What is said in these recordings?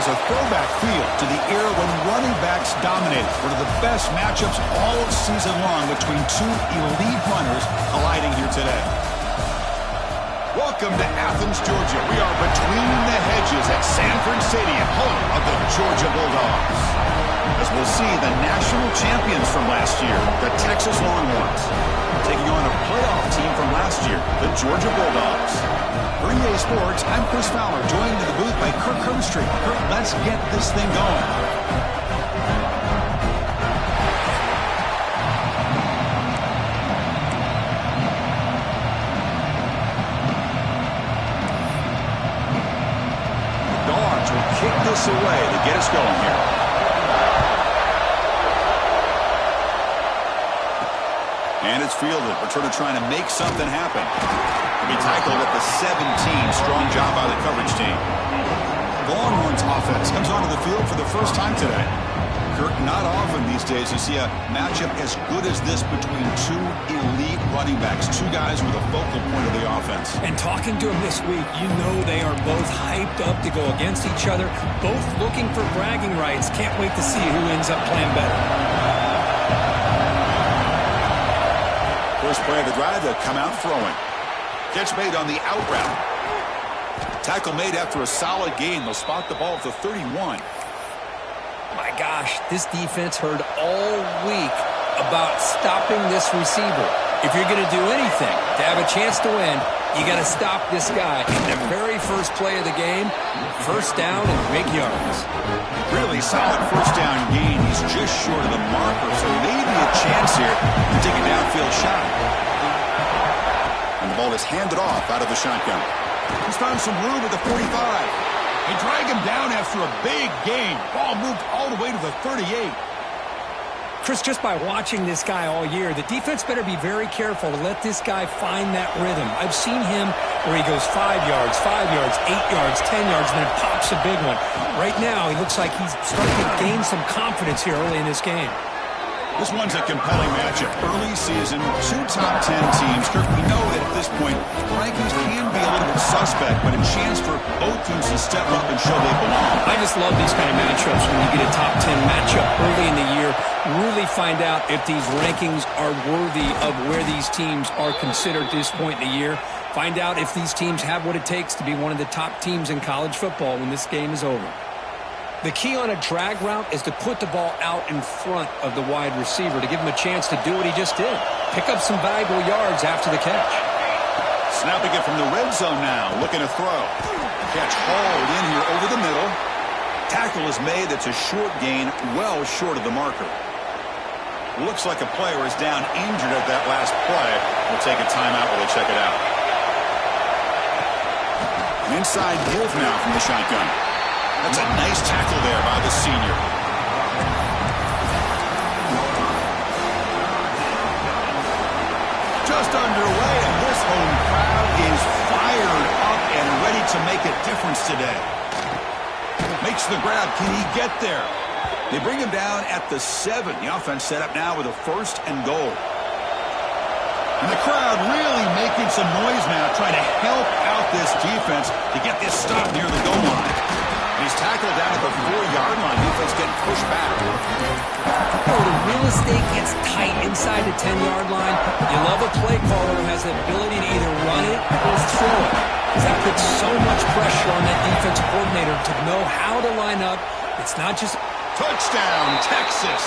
a throwback feel to the era when running backs dominated. One of the best matchups all season long between two elite runners colliding here today. Welcome to Athens, Georgia. We are between the hedges at Sanford Stadium, home of the Georgia Bulldogs. As we'll see the national champions from last year, the Texas Longhorns, taking on a playoff team from last year, the Georgia Bulldogs. For EA Sports, I'm Chris Fowler, joined in the booth by Kirk Herbstreit. Kirk, let's get this thing going. Kick this away to get us going here. And it's fielded. Returner trying to make something happen. He tackled at the 17. Strong job by the coverage team. The Longhorns offense comes onto the field for the first time today. Kirk, not often these days you see a matchup as good as this between two elite running backs, two guys with a focal point of the offense. And talking to them this week, you know they are both hyped up to go against each other, both looking for bragging rights. Can't wait to see who ends up playing better. First play of the drive, they'll come out throwing. Catch made on the out route. Tackle made after a solid gain. They'll spot the ball at the 31. My gosh, this defense heard all week about stopping this receiver. If you're going to do anything to have a chance to win, you got to stop this guy. In the very first play of the game, first down and big yards. Really solid first down gain. He's just short of the marker, so maybe a chance here to take a downfield shot. And the ball is handed off out of the shotgun. He's found some room at the 45. They drag him down after a big gain. Ball moved all the way to the 38. Chris, just by watching this guy all year, the defense better be very careful to let this guy find that rhythm. I've seen him where he goes 5 yards, 8 yards, 10 yards, and then pops a big one. Right now, he looks like he's starting to gain some confidence here early in this game. This one's a compelling matchup. Early season, two top 10 teams. Kirk, we know that at this point, rankings can be a little bit suspect, but a chance for both teams to step up and show they belong. I just love these kind of matchups when you get a top 10 matchup early in the year. Really find out if these rankings are worthy of where these teams are considered at this point in the year. Find out if these teams have what it takes to be one of the top teams in college football when this game is over. The key on a drag route is to put the ball out in front of the wide receiver to give him a chance to do what he just did. Pick up some valuable yards after the catch. Snapping it from the red zone now, looking to throw. Catch hauled in here over the middle. Tackle is made. That's a short gain, well short of the marker. Looks like a player is down injured at that last play. We'll take a timeout while they check it out. An inside give now from the shotgun. That's a nice tackle there by the senior. Just underway, and this home crowd is fired up and ready to make a difference today. Makes the grab. Can he get there? They bring him down at the 7. The offense set up now with a 1st and goal. And the crowd really making some noise now, trying to help out this defense to get this stop near the goal line. He's tackled down at the 4-yard line. Defense getting pushed back. Oh, the real estate gets tight inside the 10-yard line. You love a play caller who has the ability to either run it or throw it. Because that puts so much pressure on that defensive coordinator to know how to line up. It's not just... Touchdown, Texas.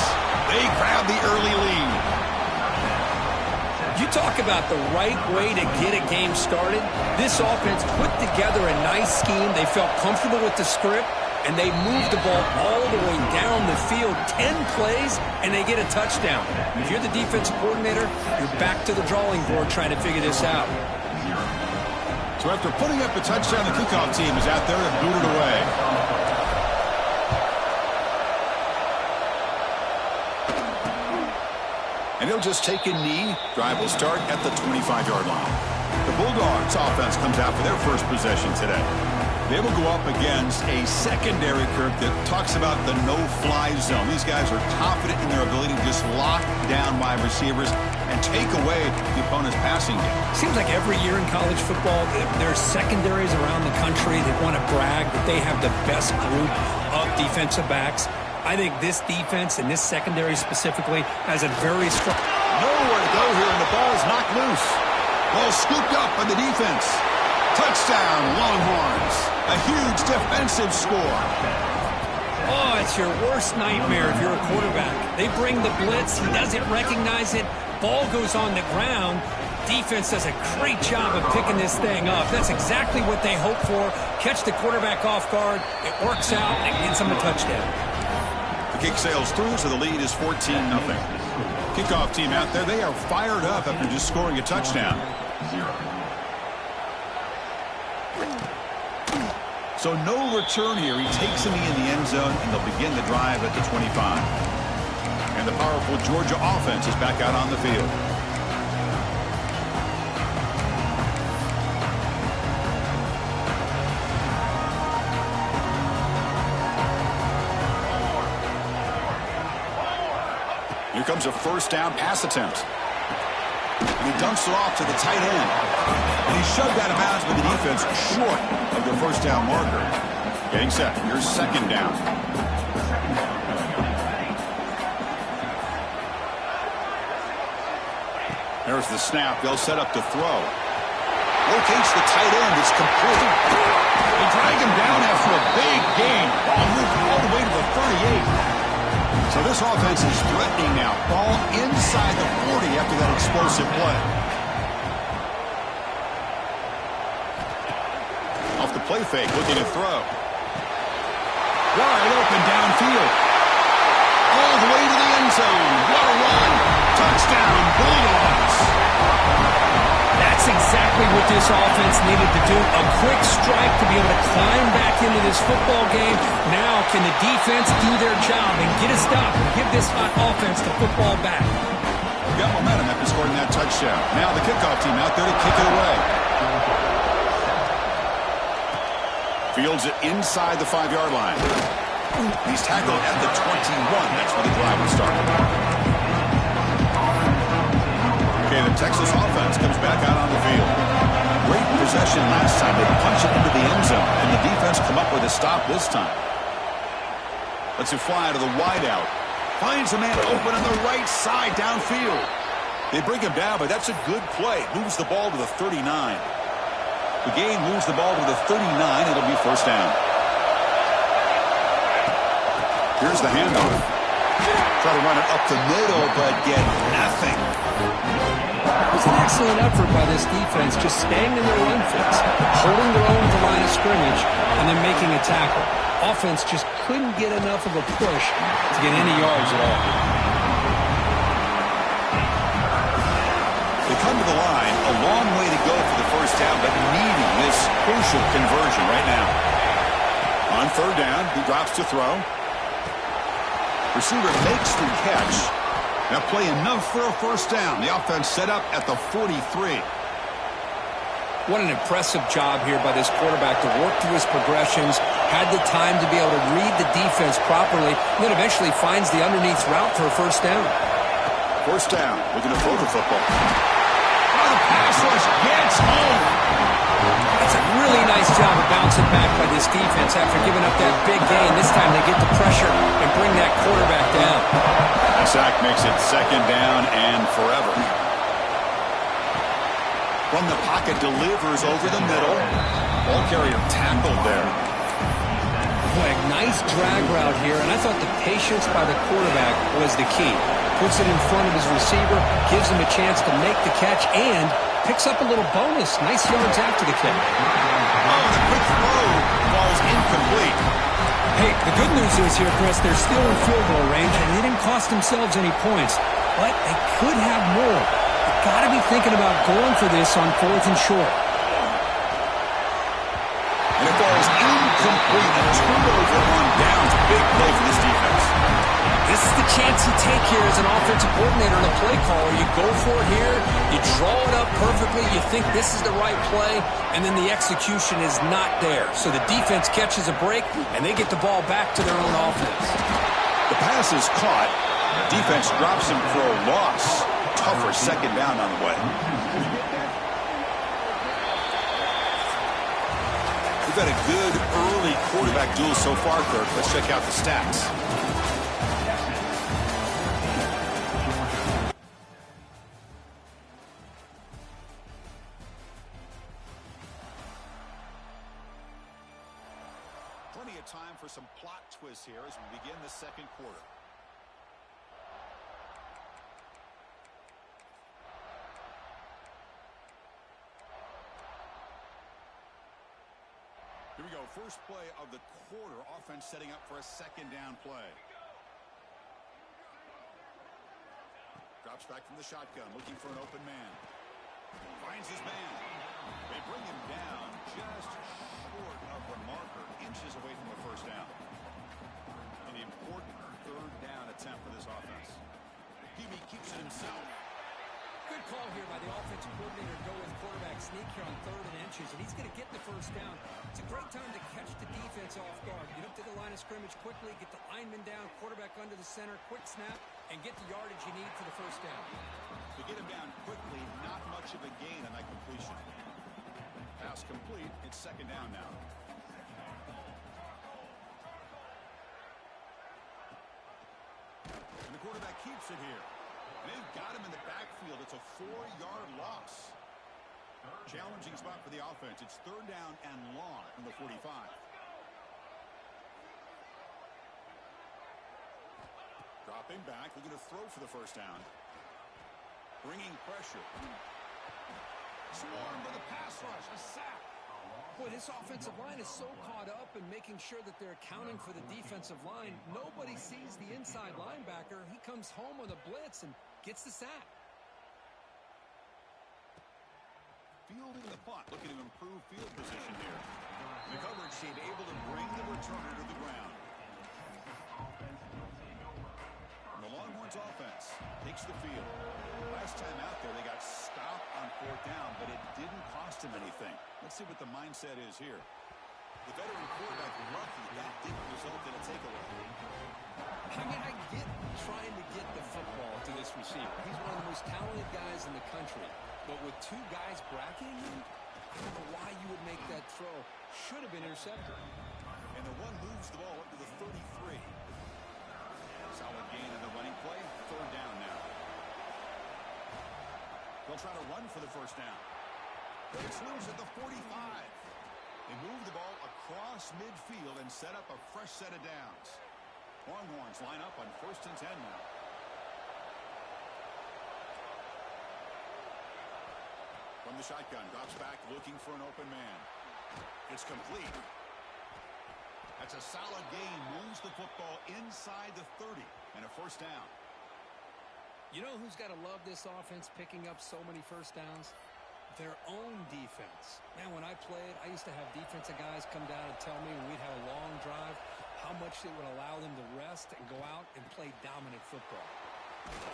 They grab the early lead. You talk about the right way to get a game started. This offense put together a nice scheme. They felt comfortable with the script, and they moved the ball all the way down the field. 10 plays, and they get a touchdown. If you're the defensive coordinator, you're back to the drawing board trying to figure this out. So after putting up a touchdown, the kickoff team is out there and booted away. And he'll just take a knee. Drive will start at the 25-yard line. The Bulldogs offense comes out for their first possession today. They will go up against a secondary, Kirk, that talks about the no-fly zone. These guys are confident in their ability to just lock down wide receivers and take away the opponent's passing game. Seems like every year in college football, there's secondaries around the country that want to brag that they have the best group defensive backs. I think this defense and this secondary specifically has a very strong... Nowhere to go here, and the ball's knocked loose. Ball scooped up by the defense. Touchdown, Longhorns. A huge defensive score. Oh, it's your worst nightmare if you're a quarterback. They bring the blitz. He doesn't recognize it. Ball goes on the ground. Defense does a great job of picking this thing up. That's exactly what they hope for. Catch the quarterback off guard. It works out and gets them a touchdown. The kick sails through, so the lead is 14-0. Kickoff team out there, they are fired up after just scoring a touchdown. So no return here. He takes him in the end zone, and they'll begin the drive at the 25. And the powerful Georgia offense is back out on the field. Here comes a first down pass attempt. And he dumps it off to the tight end. And he's shoved out of bounds by the defense short of the first down marker. Getting set. Here's second down. There's the snap. They'll set up to throw. Locates the tight end. It's complete. They drag him down after a big gain. Ball moved all the way to the 38. So this offense is threatening now. Ball inside the 40 after that explosive play. Off the play fake, looking to throw. Wide open downfield. All the way to the end zone. What a run. Touchdown, Bulldogs. That's exactly what this offense needed to do. A quick strike to be able to climb back into this football game. Now can the defense do their job and get a stop and give this hot offense the football back? Got momentum after scoring that touchdown. Now the kickoff team out there to kick it away. Fields it inside the 5-yard line. He's tackled at the 21. That's where the drive will start. Okay, the Texas offense comes back out on the field. Great possession last time. They punch it into the end zone. And the defense come up with a stop this time. Lets it fly to the wideout. Finds a man open on the right side downfield. They bring him down, but that's a good play. Moves the ball to the 39. The gain moves the ball to the 39. It'll be first down. Here's the handoff. Try to run it up the middle, but get nothing. It was an excellent effort by this defense, just staying in their run fits, holding their own at the line of scrimmage, and then making a tackle. Offense just couldn't get enough of a push to get any yards at all. They come to the line, a long way to go for the first down, but needing this crucial conversion right now. On third down, he drops to throw. Receiver makes the catch. That play enough for a first down. The offense set up at the 43. What an impressive job here by this quarterback to work through his progressions, had the time to be able to read the defense properly, and then eventually finds the underneath route for a first down. First down, looking to throw the football. Oh, the pass rush gets home. That's a really nice job of bouncing back by this defense after giving up that big gain. This time they get the pressure and bring that quarterback down. The sack makes it second down and forever. From the pocket, delivers over the middle. Ball carrier tackled there. Boy, a nice drag route here, and I thought the patience by the quarterback was the key. Puts it in front of his receiver, gives him a chance to make the catch, and picks up a little bonus. Nice yards after the catch. Oh, the quick throw falls incomplete. Hey, the good news is here, Chris, they're still in field goal range, and they didn't cost themselves any points. But they could have more. They've got to be thinking about going for this on fourth and short. And it falls incomplete. A turnover on downs. Big play for this defense. This is the chance you take here as an offensive coordinator and a play caller. You go for it here, you draw it up perfectly, you think this is the right play, and then the execution is not there. So the defense catches a break, and they get the ball back to their own offense. The pass is caught. The defense drops him for a loss. Tougher second down on the way. We've had a good early quarterback duel so far, Kirk. Let's check out the stats. Plenty of time for some plot twists here as we begin the second quarter. Here we go. First play of the quarter. Offense setting up for a second down play. Drops back from the shotgun, looking for an open man. Finds his man. They bring him down just short of the marker, inches away from a first down. An important third down attempt for this offense. Hebe keeps it himself. Good call here by the offensive coordinator to go with quarterback sneak here on 3rd and inches, and he's going to get the first down. It's a great time to catch the defense off guard. Get up to the line of scrimmage quickly, get the lineman down, quarterback under the center, quick snap, and get the yardage you need for the first down. To get him down quickly, not much of a gain on that completion. Pass complete. It's second down now. And the quarterback keeps it here. They've got him in the backfield. It's a 4-yard loss. Challenging spot for the offense. It's third down and long from the 45. Dropping back. Looking to throw for the first down. Bringing pressure. Swarmed by the pass rush. A sack. Boy, this offensive line is so caught up in making sure that they're accounting for the defensive line. Nobody sees the inside linebacker. He comes home with a blitz and gets the sack. Fielding the punt. Looking to improve field position here. The coverage team able to bring the returner to the ground. And the Longhorns offense takes the field. Last time out there, they got stopped on 4th down, but it didn't cost them anything. Let's see what the mindset is here. The veteran quarterback lucky that didn't result in a takeaway. I mean, I get trying to get the football to this receiver. He's one of the most talented guys in the country. But with 2 guys bracketing him, I don't know why you would make that throw. Should have been intercepted. And the one moves the ball up to the 33. Solid gain in the running play. Third down now. They'll try to run for the first down. But it's loose at the 45. They move the ball across midfield and set up a fresh set of downs. Longhorns line up on 1st and 10 now. From the shotgun, drops back looking for an open man. It's complete. That's a solid gain. Moves the football inside the 30 and a first down. You know who's got to love this offense picking up so many first downs? Their own defense. Man, when I played, I used to have defensive guys come down and tell me when we'd have a long drive how much it would allow them to rest and go out and play dominant football.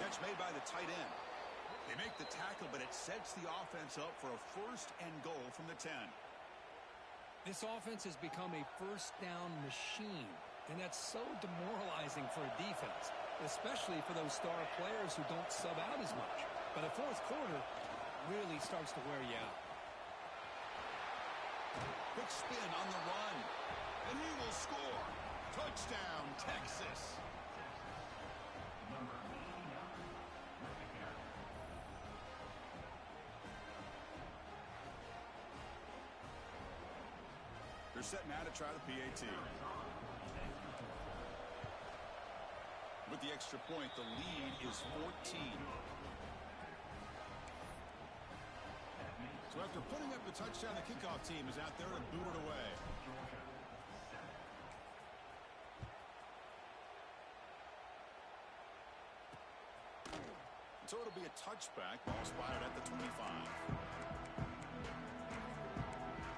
Catch made by the tight end. They make the tackle, but it sets the offense up for a first and goal from the 10. This offense has become a first down machine, and that's so demoralizing for a defense, especially for those star players who don't sub out as much. But a fourth quarter really starts to wear you out. Quick spin on the run, and he will score. Touchdown, Texas. They're set now to try the PAT. With the extra point, the lead is 14. So after putting up the touchdown, the kickoff team is out there to boot it away. So it'll be a touchback. Ball spotted at the 25.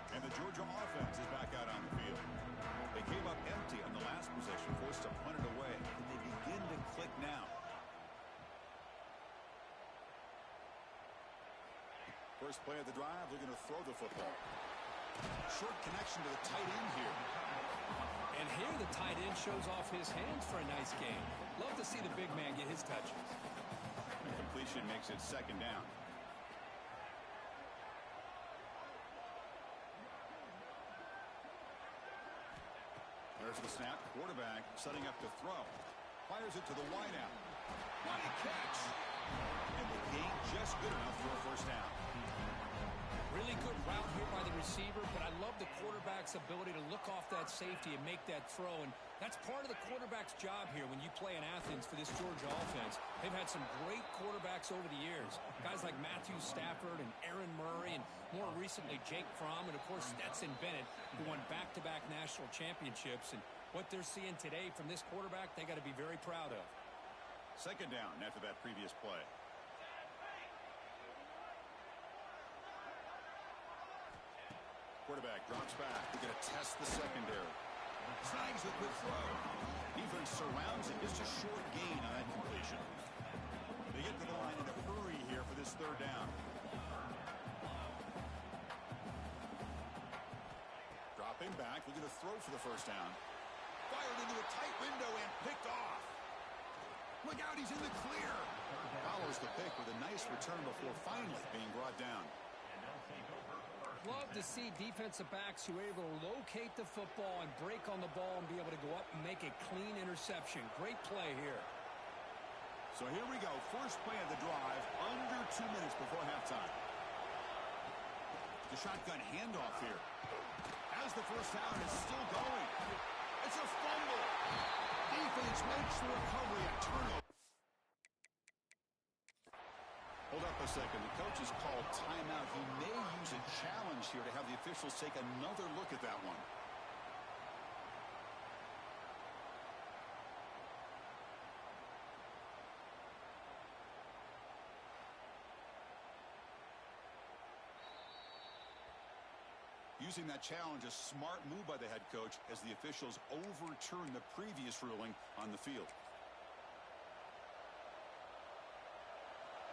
And the Georgia offense is back out on the field. They came up empty on the last possession, forced to punt it away, and they begin to click now. First play of the drive, looking to throw the football. Short connection to the tight end here. And here the tight end shows off his hands for a nice game. Love to see the big man get his touches. And completion makes it second down. After the snap, quarterback setting up to throw. Fires it to the wideout. What a catch! And the gain just good enough for a first down. Really good route here by the receiver, but I love the quarterback's ability to look off that safety and make that throw. And that's part of the quarterback's job here when you play in Athens for this Georgia offense. They've had some great quarterbacks over the years. Guys like Matthew Stafford and Aaron Murray and more recently Jake Fromm and, of course, Stetson Bennett, who won back-to-back national championships. And what they're seeing today from this quarterback, they got to be very proud of. Second down after that previous play. Quarterback drops back. We're going to test the secondary. Snags the quick throw. Defense surrounds it. Just a short gain on that completion. They get to the line in a hurry here for this third down. Dropping back. Looking to throw for the first down. Fired into a tight window and picked off. Look out, he's in the clear. Follows the pick with a nice return before finally being brought down. Love to see defensive backs who are able to locate the football and break on the ball and be able to go up and make a clean interception. Great play here. So here we go. First play of the drive, under 2 minutes before halftime. The shotgun handoff here. As the first down is still going. It's a fumble. Defense makes the recovery a turnover. Hold up a second. The coach has called timeout. He may use a challenge here to have the officials take another look at that one. Using that challenge, a smart move by the head coach as the officials overturn the previous ruling on the field.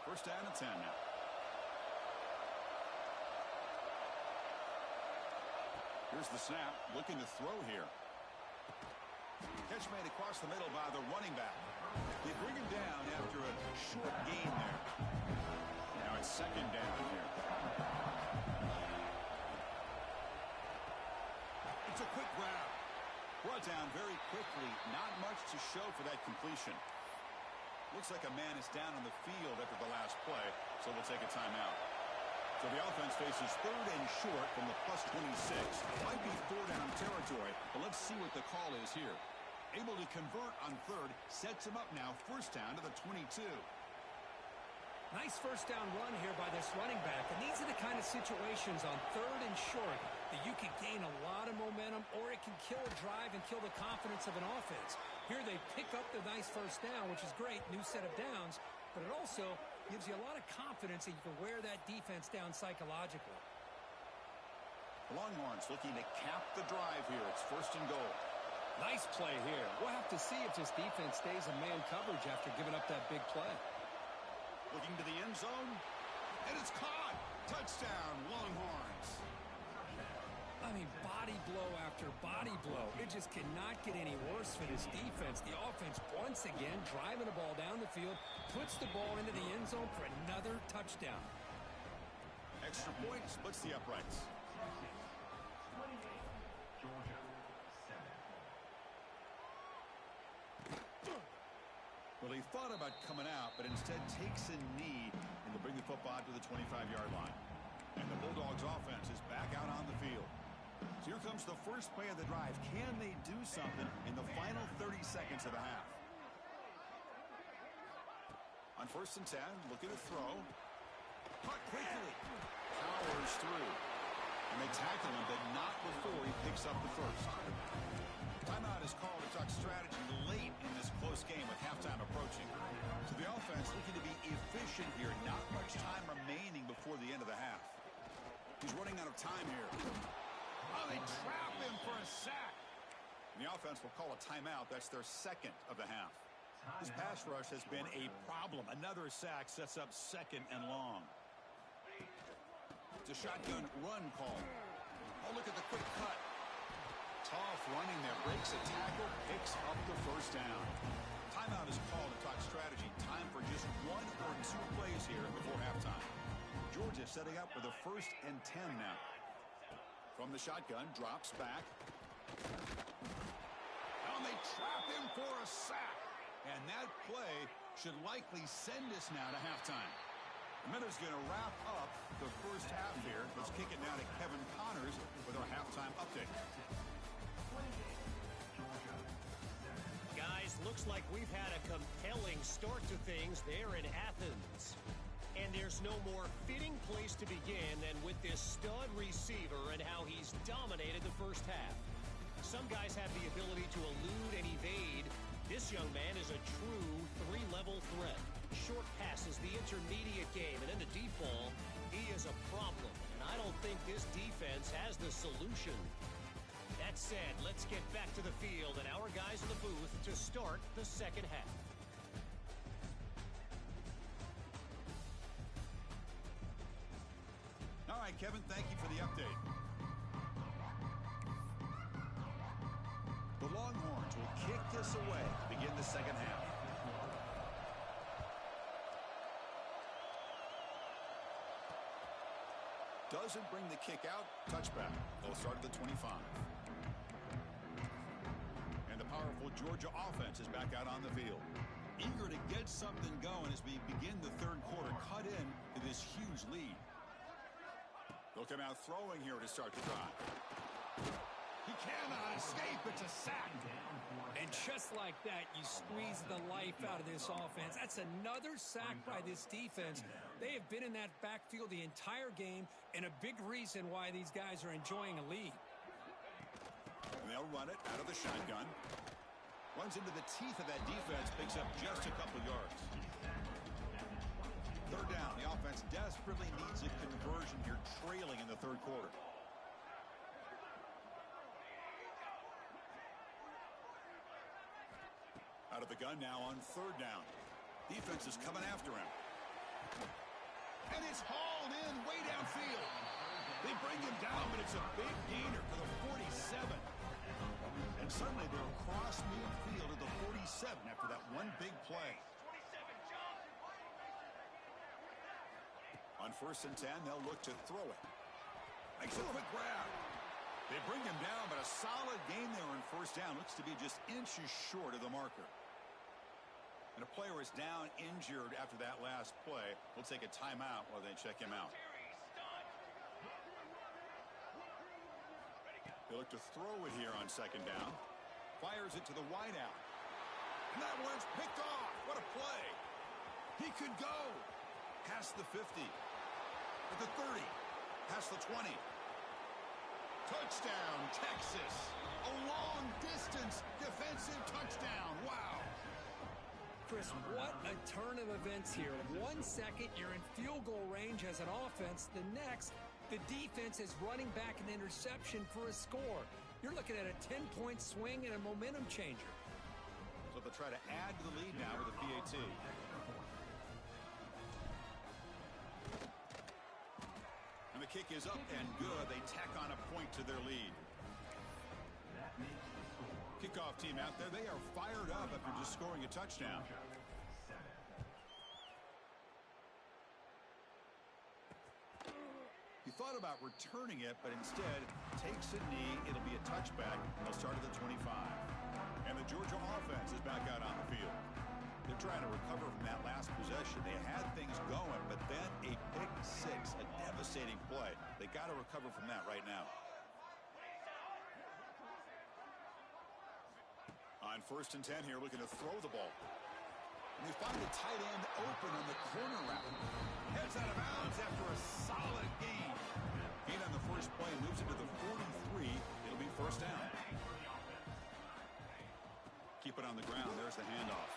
First down and 10 now. Here's the snap. Looking to throw here. Catch made across the middle by the running back. They bring him down after a short gain there. Now it's second down here. It's a quick grab. Brought down very quickly. Not much to show for that completion. Looks like a man is down on the field after the last play, so we'll take a timeout. So the offense faces third and short from the +26. Might be third down territory, but let's see what the call is here. Able to convert on third, sets him up now, first down to the 22. Nice first down run here by this running back, and these are the kind of situations on third and short that you can gain a lot of momentum, or it can kill a drive and kill the confidence of an offense. Here they pick up the nice first down, which is great, new set of downs, but it also gives you a lot of confidence that you can wear that defense down psychologically. Longhorns looking to cap the drive here. It's first and goal. Nice play here. We'll have to see if this defense stays in man coverage after giving up that big play. Looking to the end zone, and it's caught. Touchdown, Longhorns. I mean, body blow after body blow. It just cannot get any worse for this defense. The offense, once again, driving the ball down the field, puts the ball into the end zone for another touchdown. Extra point splits the uprights. Well, he thought about coming out, but instead takes a knee and will bring the football to the 25-yard line. And the Bulldogs offense is back out on the field. So here comes the first play of the drive. Can they do something in the final 30 seconds of the half? On first and 10, looking to throw. Caught quickly. Powers through. And they tackle him, but not before he picks up the first. Timeout is called to talk strategy late in this close game with halftime approaching. So the offense looking to be efficient here. Not much time remaining before the end of the half. He's running out of time here. Oh, they trap him for a sack. And the offense will call a timeout. That's their second of the half. This pass rush has been a problem. Another sack sets up second and long. It's a shotgun run call. Oh, look at the quick cut. Tough running there. Breaks a tackle, picks up the first down. Timeout is called to talk strategy. Time for just 1 or 2 plays here before halftime. Georgia setting up with a first and 10 now. From the shotgun, drops back. down. They trap him for a sack. And that play should likely send us now to halftime. The Minutes going to wrap up the first half here. Let's kick it now to Kevin Connors with our halftime update. Guys, looks like we've had a compelling start to things there in Athens. And there's no more fitting place to begin than with this stud receiver and how he's dominated the first half. Some guys have the ability to elude and evade. This young man is a true three-level threat. Short passes, the intermediate game, and then the deep ball. He is a problem, and I don't think this defense has the solution. That said, let's get back to the field and our guys in the booth to start the second half. All right, Kevin, thank you for the update. The Longhorns will kick this away to begin the second half. Doesn't bring the kick out. Touchback. They'll start at the 25. And the powerful Georgia offense is back out on the field. Eager to get something going as we begin the third quarter. Cut in to this huge lead. They'll come out throwing here to start the drive. He cannot escape. It's a sack. And just like that, you squeeze the life out of this offense. That's another sack by this defense. They have been in that backfield the entire game, and a big reason why these guys are enjoying a lead. And they'll run it out of the shotgun. Runs into the teeth of that defense, picks up just a couple yards. Third down. The offense desperately needs a conversion here, trailing in the third quarter. Out of the gun now on third down. Defense is coming after him. And it's hauled in way downfield. They bring him down, but it's a big gainer for the 47. And suddenly they're across midfield at the 47 after that one big play. On 1st and 10, they'll look to throw it. Makes a quick grab. They bring him down, but a solid gain there on 1st down. Looks to be just inches short of the marker. And a player is down injured after that last play. We'll take a timeout while they check him out. They look to throw it here on 2nd down. Fires it to the wideout. And that one's picked off. What a play. He could go. Past the 50. At the 30. Past the 20. Touchdown, Texas. A long-distance defensive touchdown. Wow. Chris, what a turn of events here. 1 second, you're in field goal range as an offense. The next, the defense is running back an interception for a score. You're looking at a 10-point swing and a momentum changer. So they'll try to add to the lead now with a PAT. And the kick is up and good. They tack on a point to their lead. Kickoff team out there. They are fired up after just scoring a touchdown. He thought about returning it, but instead takes a knee. It'll be a touchback. They'll start at the 25. And the Georgia offense is back out on the field. They're trying to recover from that last possession. They had things going, but then a pick six, a devastating play. They got to recover from that right now. On 1st and 10 here, looking to throw the ball. And they find the tight end open on the corner route. Heads out of bounds after a solid gain. Gain on the first play, moves into the 43. It'll be 1st down. Keep it on the ground. There's the handoff.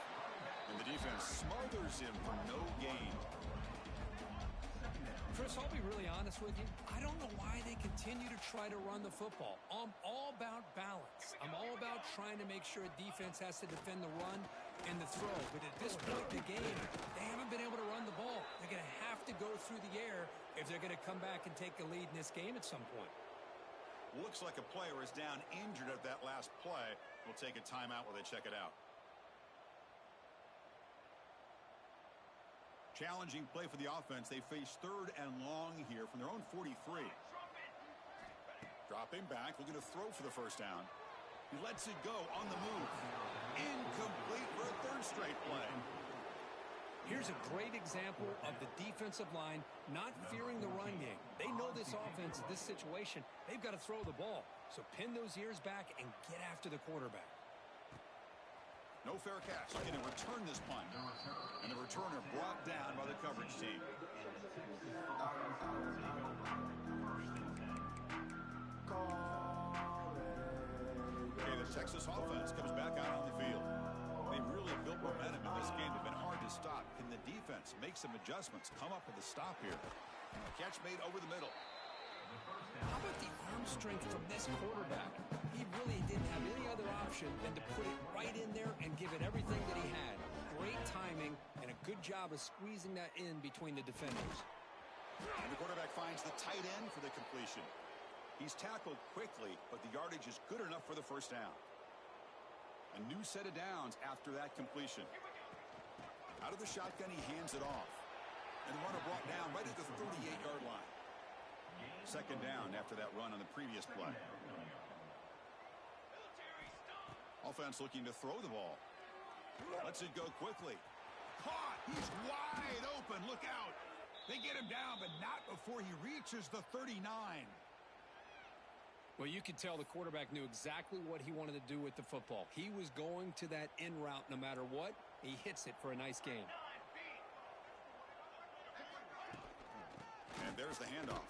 And the defense smothers him for no gain. Chris, I'll be really honest with you. I don't know why they continue to try to run the football. I'm all about balance. I'm all about trying to make sure a defense has to defend the run and the throw. But at this point in the game, they haven't been able to run the ball. They're going to have to go through the air if they're going to come back and take a lead in this game at some point. Looks like a player is down injured at that last play. We'll take a timeout while they check it out. Challenging play for the offense. They face 3rd and long here from their own 43. Dropping back, looking to throw for the 1st down. He lets it go on the move. Incomplete for a third straight play. Here's a great example of the defensive line not fearing the run game. They know this offense, this situation, they've got to throw the ball. So pin those ears back and get after the quarterback. No fair catch. Looking to return this punt. And the returner brought down by the coverage team. Okay, the Texas offense comes back out on the field. They really built momentum in this game. They've been hard to stop. Can the defense make some adjustments? Come up with a stop here. A catch made over the middle. How about the arm strength from this quarterback? He really didn't have any other option than to put it right in there and give it everything that he had. Great timing and a good job of squeezing that in between the defenders. And the quarterback finds the tight end for the completion. He's tackled quickly, but the yardage is good enough for the first down. A new set of downs after that completion. Out of the shotgun, he hands it off. And the runner brought down right at the 38-yard line. Second down after that run on the previous play. Offense looking to throw the ball. Lets it go quickly. Caught! He's wide open. Look out! They get him down, but not before he reaches the 39. Well, you could tell the quarterback knew exactly what he wanted to do with the football. He was going to that in route no matter what. He hits it for a nice gain. And there's the handoff.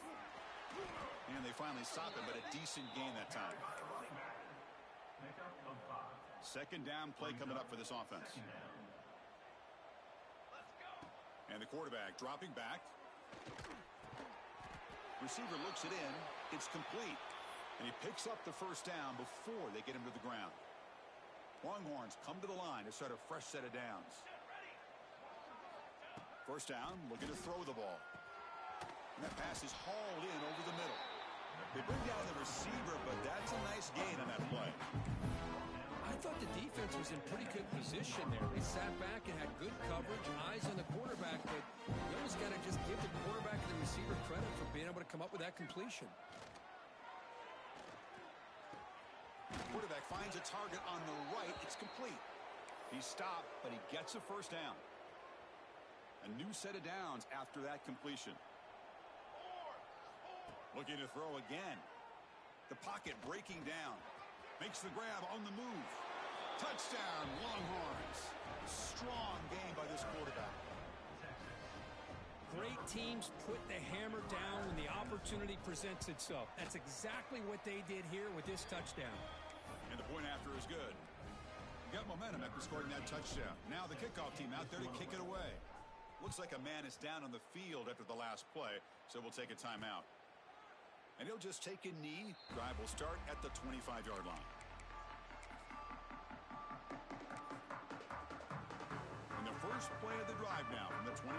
And they finally stop him, but a decent gain that time. Second down play coming up for this offense. And the quarterback dropping back. Receiver looks it in. It's complete. And he picks up the first down before they get him to the ground. Longhorns come to the line to start a fresh set of downs. First down, looking to throw the ball. And that pass is hauled in over the middle. They bring down the receiver, but that's a nice gain on that play. I thought the defense was in pretty good position there. They sat back and had good coverage, eyes on the quarterback, but you almost got to just give the quarterback and the receiver credit for being able to come up with that completion. Quarterback finds a target on the right. It's complete. He's stopped, but he gets a first down. A new set of downs after that completion. Looking to throw again. The pocket breaking down. Makes the grab on the move. Touchdown, Longhorns. Strong game by this quarterback. Great teams put the hammer down when the opportunity presents itself. That's exactly what they did here with this touchdown. And the point after is good. Got momentum after scoring that touchdown. Now the kickoff team out there to kick it away. Looks like a man is down on the field after the last play, so we'll take a timeout. And he'll just take a knee. Drive will start at the 25-yard line. And the first play of the drive now from the 25.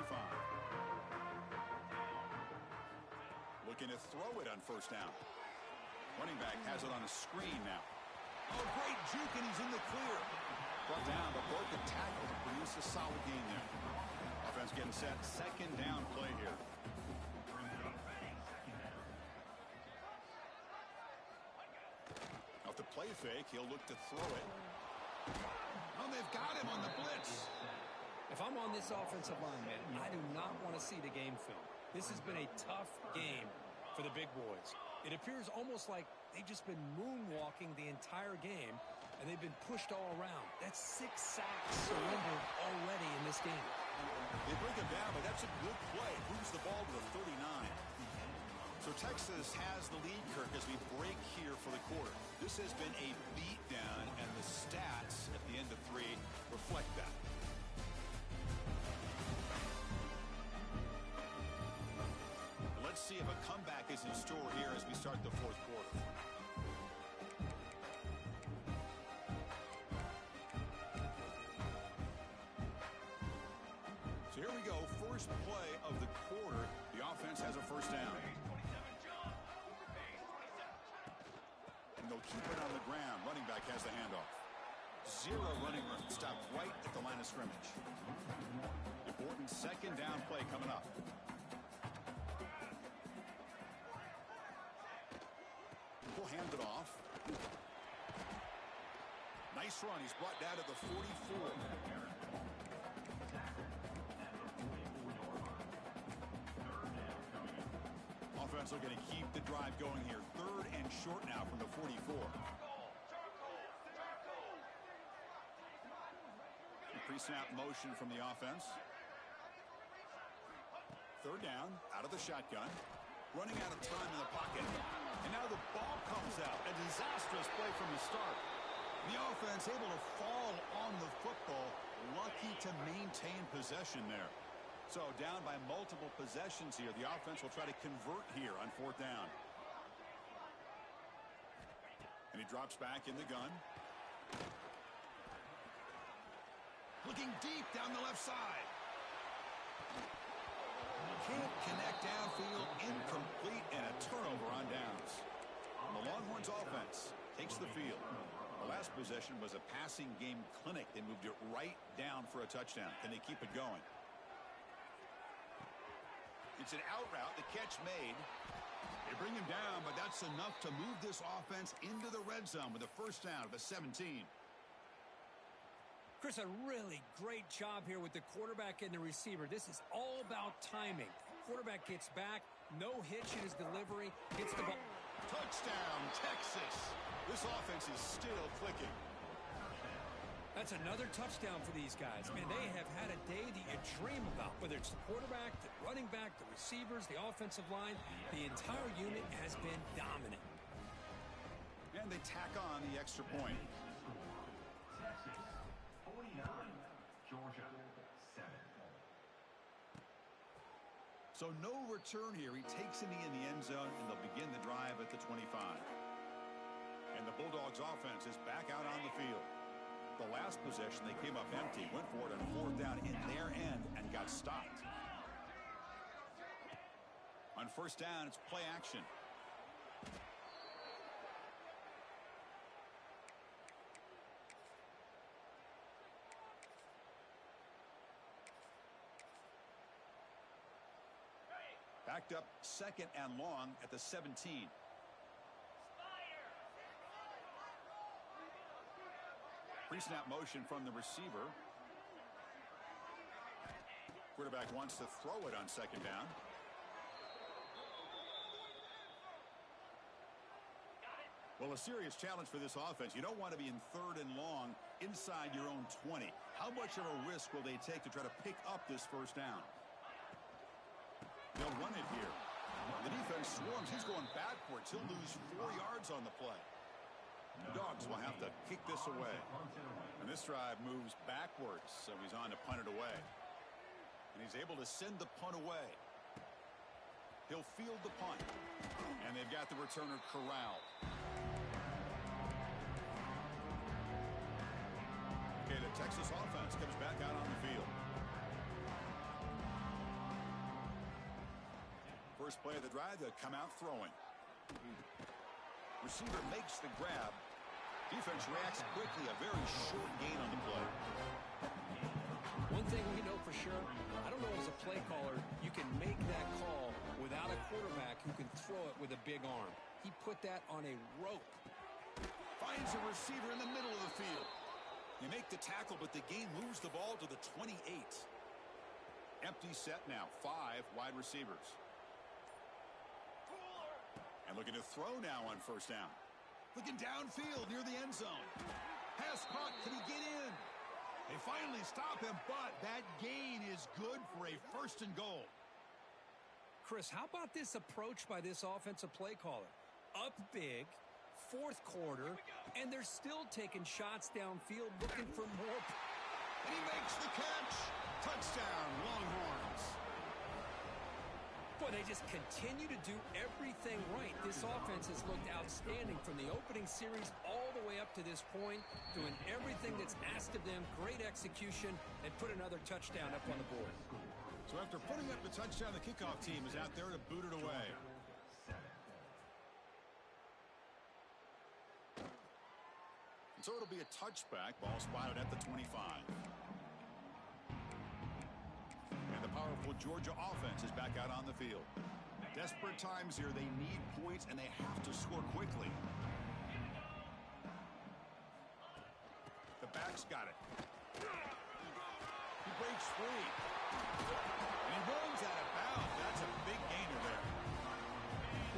Looking to throw it on first down. Running back has it on a screen now. Oh, great juke, and he's in the clear. Brought down, but broke the tackle to produce a solid gain there. Offense getting set. Second down play here. Off the play fake, he'll look to throw it. Oh, they've got him on the blitz. If I'm on this offensive line, man, I do not want to see the game film. This has been a tough game for the big boys. It appears almost like they've just been moonwalking the entire game, and they've been pushed all around. That's 6 sacks surrendered already in this game. They bring him down, but that's a good play. Moves the ball to the 39. So Texas has the lead, Kirk, as we break here for the quarter. This has been a beatdown, and the stats at the end of 3 reflect that. Let's see if a comeback is in store here as we start the fourth quarter. So here we go. First play of the quarter. The offense has a first down. And they'll keep it on the ground. Running back has the handoff. 0 running room. Stopped right at the line of scrimmage. Important second down play coming up. We'll hand it off. Nice run. He's brought down to the 44. Offense looking to keep the drive going here. 3rd and short now from the 44. Pre-snap motion from the offense. 3rd down, out of the shotgun. Running out of time in the pocket. And now the ball comes out. A disastrous play from the start. The offense able to fall on the football. Lucky to maintain possession there. So down by multiple possessions here. The offense will try to convert here on 4th down. And he drops back in the gun. Looking deep down the left side. Can't connect downfield. Incomplete and a turnover on downs. The Longhorns offense takes the field. The last possession was a passing game clinic. They moved it right down for a touchdown. Can they keep it going? It's an out route. The catch made. They bring him down, but that's enough to move this offense into the red zone with a 1st down of the 17. Chris, a really great job here with the quarterback and the receiver. This is all about timing. Quarterback gets back, no hitch in his delivery, gets the ball. Touchdown, Texas. This offense is still clicking. That's another touchdown for these guys. Man, they have had a day that you dream about, whether it's the quarterback, the running back, the receivers, the offensive line. The entire unit has been dominant. And they tack on the extra point. Texas 49, Georgia 7. So no return here. He takes a knee in the end zone, and they'll begin the drive at the 25. And the Bulldogs offense is back out on the field. The last possession, they came up empty, went for it on 4th down in their end, and got stopped. On 1st down, it's play action. Backed up 2nd and long at the 17. Pre-snap motion from the receiver. Quarterback wants to throw it on 2nd down. Well, a serious challenge for this offense. You don't want to be in 3rd and long inside your own 20. How much of a risk will they take to try to pick up this 1st down? They'll run it here. The defense swarms. He's going backwards. He'll lose 4 yards on the play. The Dogs will have to kick this away. And this drive moves backwards, so he's on to punt it away. And he's able to send the punt away. He'll field the punt. And they've got the returner corralled. Okay, the Texas offense comes back out on the field. First play of the drive, they'll come out throwing. Receiver makes the grab. Defense reacts quickly. A very short gain on the play. One thing we know for sure, I don't know as a play caller, you can make that call without a quarterback who can throw it with a big arm. He put that on a rope. Finds a receiver in the middle of the field. They make the tackle, but the gain moves the ball to the 28. Empty set now. 5 wide receivers. And looking to throw now on 1st down. Looking downfield near the end zone. Pass caught. Can he get in? They finally stop him, but that gain is good for a 1st and goal. Chris, how about this approach by this offensive play caller? Up big, 4th quarter, and they're still taking shots downfield looking for more. And he makes the catch. Touchdown, Longhorns. Boy, they just continue to do everything right. This offense has looked outstanding from the opening series all the way up to this point, doing everything that's asked of them, great execution, and put another touchdown up on the board. So after putting up the touchdown, the kickoff team is out there to boot it away. And so it'll be a touchback. Ball spotted at the 25. And the powerful Georgia offense is back out on the field. Desperate times here. They need points, and they have to score quickly. complete. And he runs out of bounds. That's a big gainer there.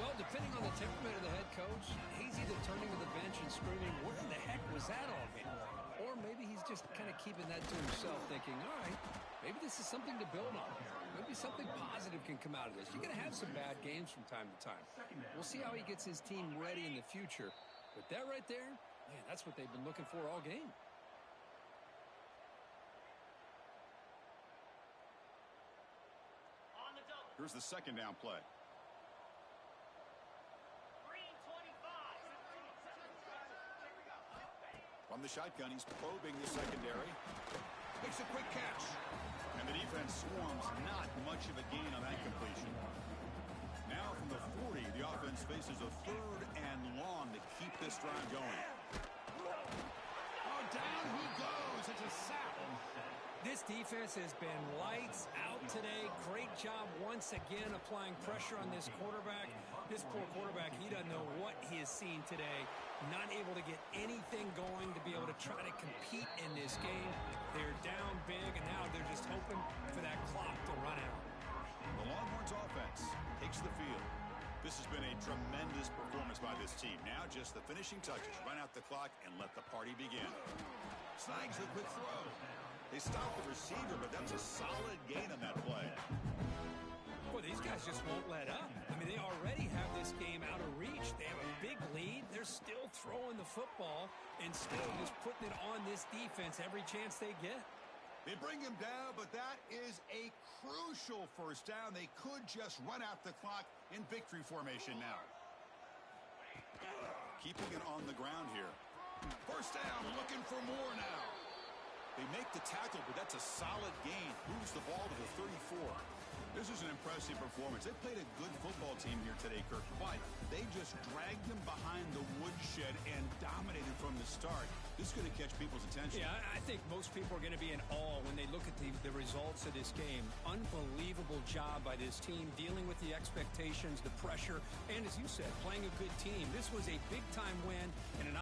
Well, depending on the temperament of the head coach, he's either turning to the bench and screaming, where in the heck was that all about? Or maybe he's just kind of keeping that to himself, thinking, all right, maybe this is something to build on. Maybe something positive can come out of this. You're going to have some bad games from time to time. We'll see how he gets his team ready in the future. But that right there, man, that's what they've been looking for all game. Here's the second down play. From the shotgun, he's probing the secondary. Makes a quick catch. And the defense swarms. Not much of a gain on that completion. Now from the 40, the offense faces a 3rd and long to keep this drive going. Oh, down he goes. It's a sack. This defense has been lights out today. Great job once again applying pressure on this quarterback. This poor quarterback, he doesn't know what he has seen today. Not able to get anything going to be able to try to compete in this game. They're down big, and now they're just hoping for that clock to run out. The Longhorns offense takes the field. This has been a tremendous performance by this team. Now just the finishing touches. Run out the clock and let the party begin. Snags the quick throw. They stop the receiver, but that's a solid gain on that play. Boy, these guys just won't let up. I mean, they already have this game out of reach. They have a big lead. They're still throwing the football and still just putting it on this defense every chance they get. They bring him down, but that is a crucial first down. They could just run out the clock in victory formation now. Keeping it on the ground here. First down, looking for more now. They make the tackle, but that's a solid gain. Moves the ball to the 34. This is an impressive performance. They played a good football team here today, Kirk, but they just dragged them behind the woodshed and dominated from the start. This is going to catch people's attention. Yeah, I think most people are going to be in awe when they look at the results of this game. Unbelievable job by this team, dealing with the expectations, the pressure, and as you said, playing a good team. This was a big-time win and an